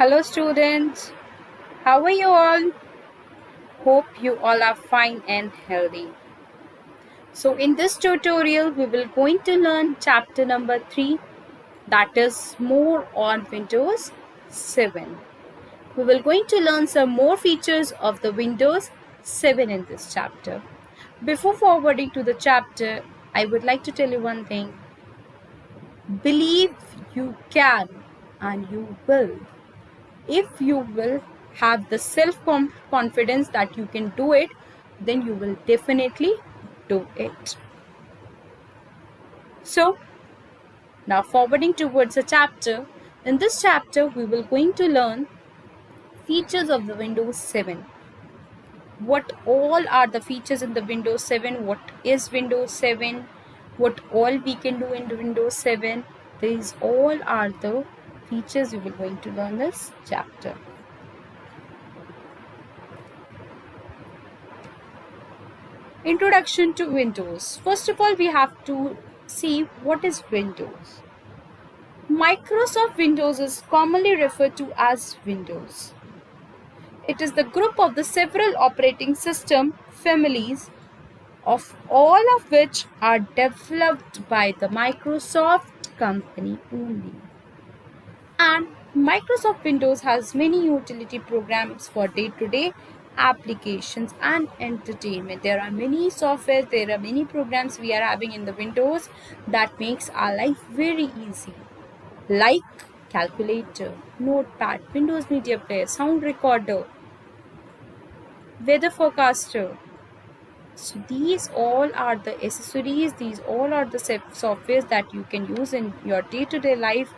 Hello students, how are you all? Hope you all are fine and healthy. So in this tutorial we will going to learn chapter number 3, that is more on Windows 7. We will going to learn some more features of the Windows 7 in this chapter. Before forwarding to the chapter, I would like to tell you one thing. Believe you can and you will. If you will have the self-confidence that you can do it, then you will definitely do it. So now forwarding towards a chapter. In this chapter we will going to learn features of the Windows 7. What all are the features in the Windows 7? What is Windows 7? What all we can do in the Windows 7? These all are the features we will going to learn this chapter. Introduction to Windows. First of all, we have to see what is Windows. Microsoft Windows is commonly referred to as Windows. It is the group of the several operating system families of all of which are developed by the Microsoft company only. And Microsoft Windows has many utility programs for day-to-day applications and entertainment. There are many software, there are many programs we are having in the Windows that makes our life very easy, like calculator, notepad, Windows Media Player, sound recorder, weather forecaster. So these all are the accessories, these all are the softwares that you can use in your day-to-day life.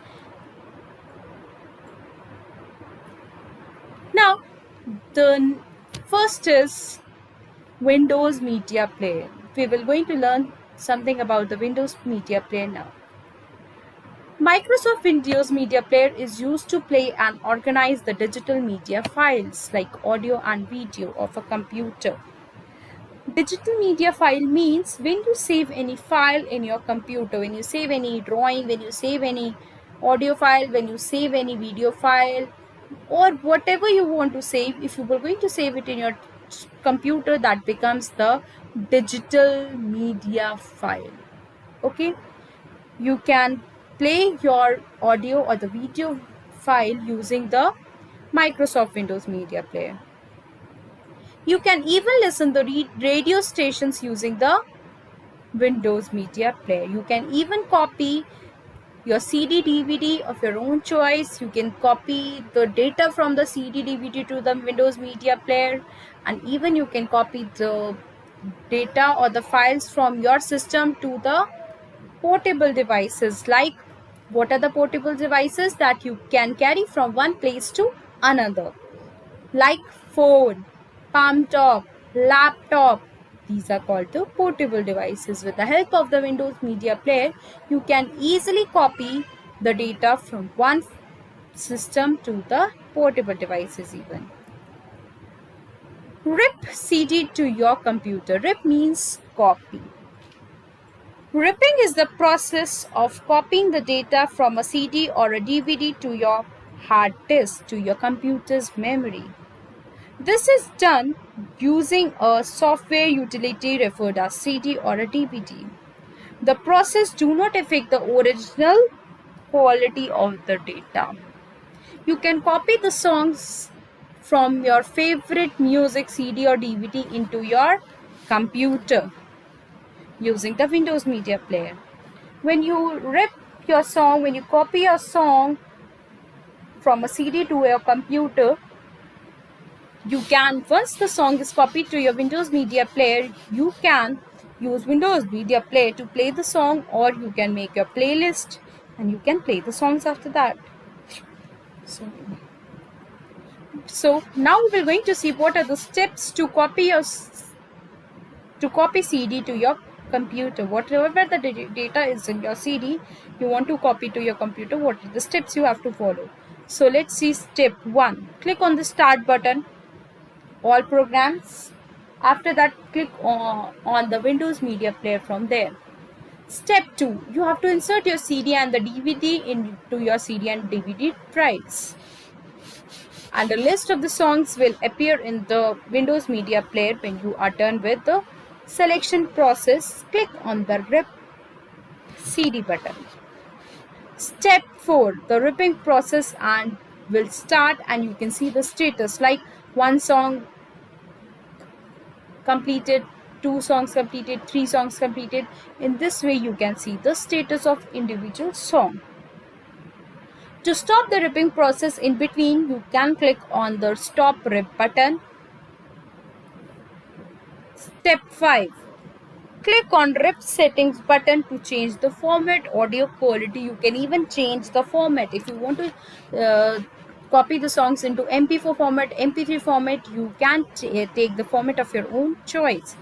Now, the first is Windows Media Player. We will going to learn something about the Windows Media Player now. Microsoft Windows Media Player is used to play and organize the digital media files like audio and video of a computer. Digital media file means when you save any file in your computer, when you save any drawing, when you save any audio file, when you save any video file, or whatever you want to save, if you were going to save it in your computer, that becomes the digital media file. Okay, you can play your audio or the video file using the Microsoft Windows Media Player. You can even listen to radio stations using the Windows Media Player. You can even copy your CD, DVD of your own choice. You can copy the data from the CD, DVD to the Windows Media Player, and even you can copy the data or the files from your system to the portable devices. Like, what are the portable devices that you can carry from one place to another? Like phone, palm top, laptop. These are called the portable devices. With the help of the Windows Media Player, you can easily copy the data from one system to the portable devices even. Rip CD to your computer. Rip means copy. Ripping is the process of copying the data from a CD or a DVD to your hard disk, to your computer's memory. This is done using a software utility referred as CD or a DVD. The process do not affect the original quality of the data. You can copy the songs from your favorite music CD or DVD into your computer using the Windows Media Player. When you rip your song, when you copy your song from a CD to your computer, you can, once the song is copied to your Windows Media Player, you can use Windows Media Player to play the song, or you can make your playlist and you can play the songs after that. So now we're going to see what are the steps to copy CD to your computer. Whatever the data is in your CD, you want to copy to your computer, what are the steps you have to follow. So let's see step 1. Click on the start button, all programs. After that, click on the Windows Media Player from there. Step 2. You have to insert your CD and the DVD into your CD and DVD drives. and the list of the songs will appear in the Windows Media Player. When you are done with the selection process, click on the Rip CD button. Step 4, the ripping process and will start, and you can see the status like 1 song completed, 2 songs completed, 3 songs completed. In this way you can see the status of individual song. To stop the ripping process in between, you can click on the Stop Rip button. Step 5. Click on Rip Settings button to change the format, audio quality. You can even change the format. If you want to copy the songs into MP4 format, MP3 format, you can take the format of your own choice.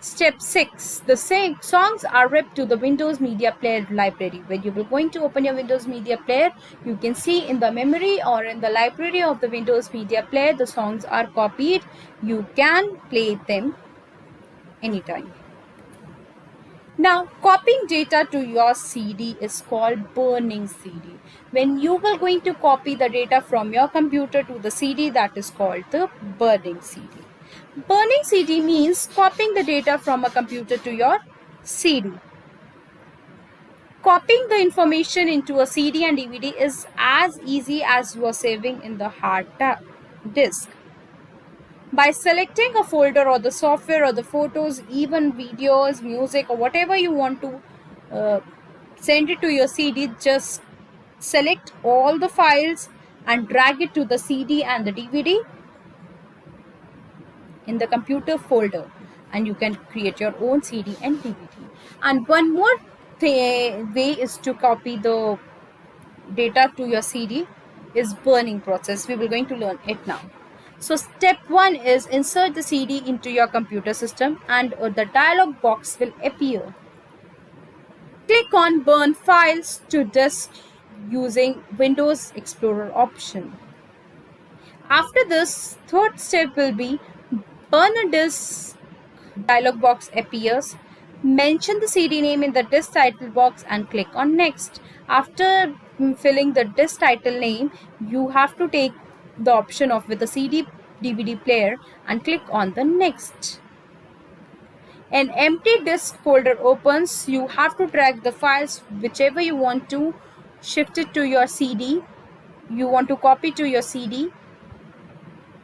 Step 6. The same songs are ripped to the Windows Media Player library. When you are going to open your Windows Media Player, you can see in the memory or in the library of the Windows Media Player, the songs are copied. You can play them anytime. Now, copying data to your CD is called burning CD. When you are going to copy the data from your computer to the CD, that is called the burning CD. Burning CD means copying the data from a computer to your CD. Copying the information into a CD and DVD is as easy as you are saving in the hard disk. By selecting a folder or the software or the photos, even videos, music, or whatever you want to send it to your CD, just select all the files and drag it to the CD and the DVD in the computer folder, and you can create your own CD and DVD. And one more way is to copy the data to your CD is burning process. We will going to learn it now. So step 1 is insert the CD into your computer system, and the dialog box will appear. Click on burn files to disk using Windows Explorer option. After this, third step will be burn a disk dialog box appears. Mention the CD name in the disk title box and click on next. After filling the disk title name, you have to take the option of with the CD DVD player and click on the next. An empty disk folder opens. You have to drag the files whichever you want to shift it to your CD, you want to copy to your CD,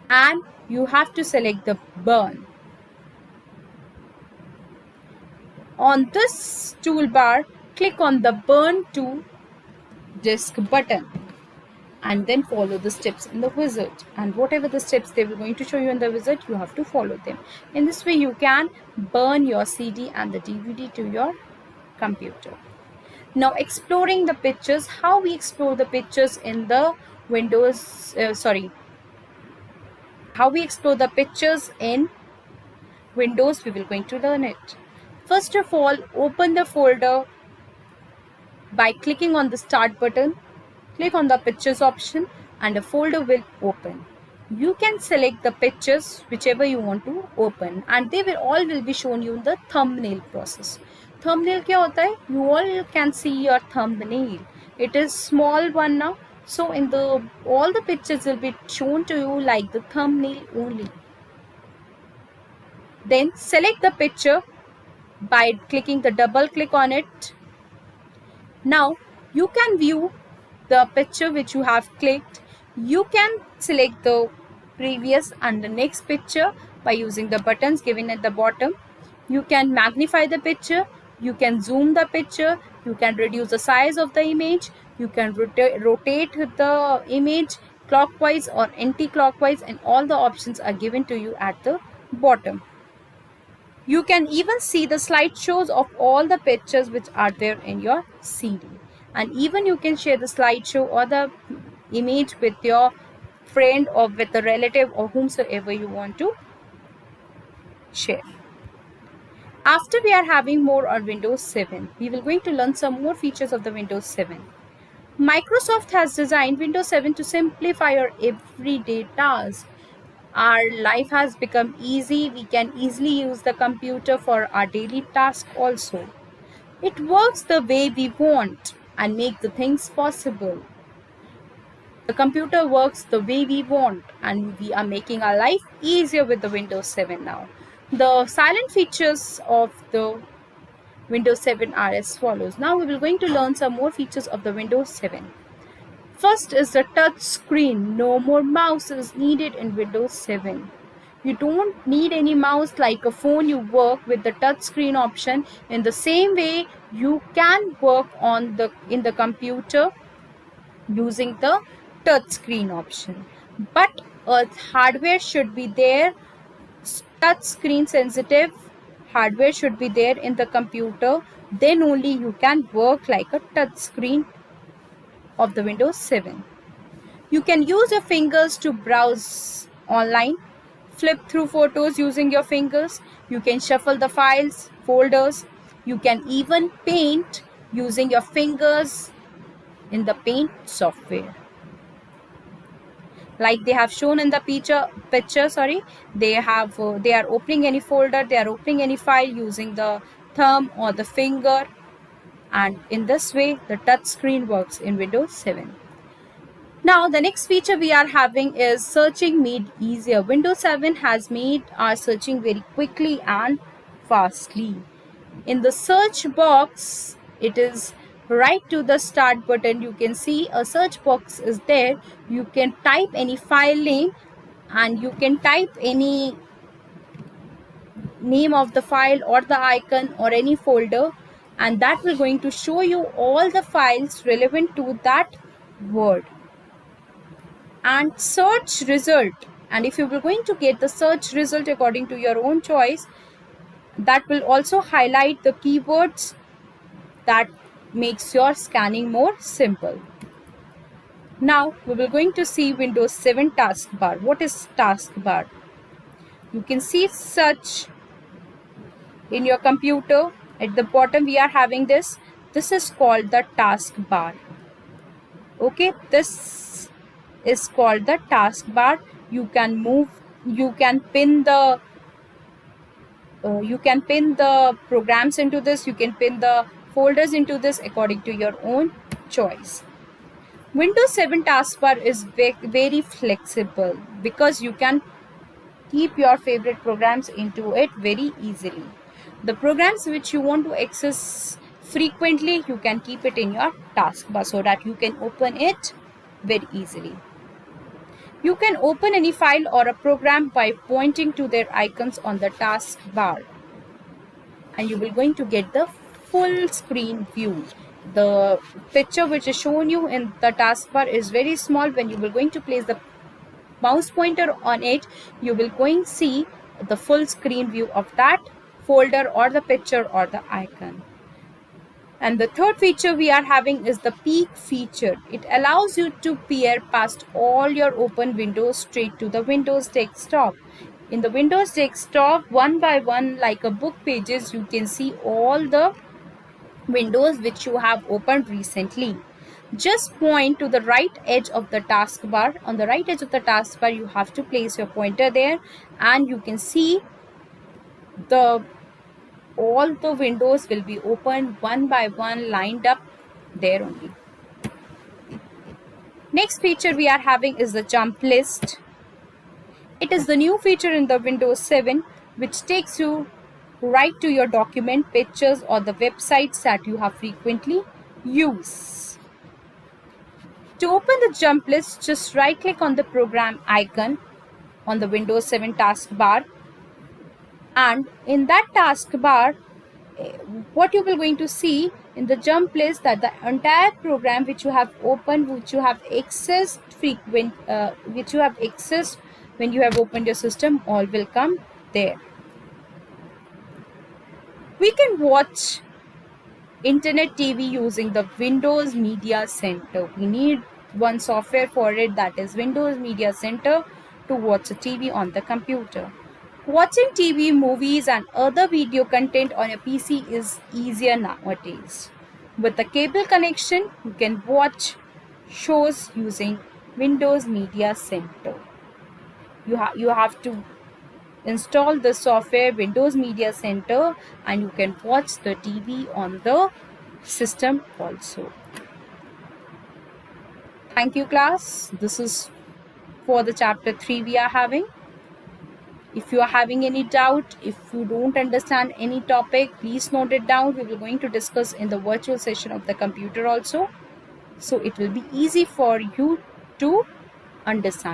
and you have to select the burn. On this toolbar, click on the burn to disk button and then follow the steps in the wizard, and whatever the steps they were going to show you in the wizard, you have to follow them. In this way you can burn your CD and the DVD to your computer. Now exploring the pictures, how we explore the pictures in the how we explore the pictures in Windows, we will going to learn it. First of all, open the folder by clicking on the start button. Click on the pictures option and a folder will open. You can select the pictures whichever you want to open, and they will all be shown you in the thumbnail process. Thumbnail क्या होता है? You all can see your thumbnail. It is small one now, so in the all the pictures will be shown to you like the thumbnail only. Then select the picture by clicking the double click on it. Now you can view the picture which you have clicked. You can select the previous and the next picture by using the buttons given at the bottom. You can magnify the picture, you can zoom the picture, you can reduce the size of the image, you can rotate the image clockwise or anti-clockwise, and all the options are given to you at the bottom. You can even see the slideshows of all the pictures which are there in your CD. And even you can share the slideshow or the image with your friend or with a relative or whomsoever you want to share. After we are having more on Windows 7, we will going to learn some more features of the Windows 7. Microsoft has designed Windows 7 to simplify our everyday tasks. Our life has become easy. We can easily use the computer for our daily tasks also. It works the way we want and make the things possible. The computer works the way we want, and we are making our life easier with the Windows 7 now. The silent features of the Windows 7 are as follows. Now we will going to learn some more features of the Windows 7. First is the touch screen. No more mouse is needed in Windows 7. You don't need any mouse like a phone. You work with the touch screen option. In the same way, you can work in the computer using the touch screen option. But hardware should be there. Touch screen sensitive hardware should be there in the computer. Then only you can work like a touch screen of the Windows 7. You can use your fingers to browse online, flip through photos using your fingers. You can shuffle the files, folders. You can even paint using your fingers in the paint software. Like they have shown in the picture, they are opening any folder, they are opening any file using the thumb or the finger, and in this way the touch screen works in Windows 7. Now the next feature we are having is searching made easier. Windows 7 has made our searching very quickly and fastly. In the search box, it is right to the start button. You can see a search box is there. You can type any file name and you can type any name of the file or the icon or any folder, and that will going to show you all the files relevant to that word. And search result, and if you were going to get the search result according to your own choice, that will also highlight the keywords that makes your scanning more simple. Now we will going to see Windows 7 taskbar. What is taskbar? You can see search in your computer. At the bottom we are having this. This is called the taskbar. Okay, this is called the taskbar. You can move, you can pin the programs into this, you can pin the folders into this according to your own choice. Windows 7 taskbar is very flexible because you can keep your favorite programs into it very easily. The programs which you want to access frequently, you can keep it in your taskbar so that you can open it very easily. You can open any file or a program by pointing to their icons on the taskbar, and you will going to get the full screen view. The picture which is shown you in the taskbar is very small. When you will going to place the mouse pointer on it, you will going to see the full screen view of that folder or the picture or the icon. And the third feature we are having is the peek feature. It allows you to peer past all your open windows straight to the Windows desktop. In the Windows desktop, one by one, like a book pages, you can see all the windows which you have opened recently. Just point to the right edge of the taskbar. On the right edge of the taskbar, you have to place your pointer there, and you can see all the windows will be opened one by one, lined up there only. Next feature we are having is the jump list. It is the new feature in the Windows 7 which takes you right to your document, pictures or the websites that you have frequently used. To open the jump list, just right click on the program icon on the Windows 7 taskbar, and in that taskbar, what you will going to see in the jump list, that the entire program which you have opened, which you have accessed when you have opened your system, all will come there. We can watch internet TV using the Windows Media Center. We need one software for it, that is Windows Media Center, to watch a TV on the computer. Watching TV, movies and other video content on a PC is easier nowadays. With a cable connection, you can watch shows using Windows Media Center. You have to install the software Windows Media Center and you can watch the TV on the system also. Thank you, class. This is for the chapter 3 we are having. If you are having any doubt, if you don't understand any topic, please note it down. We will going to discuss in the virtual session of the computer also. So it will be easy for you to understand.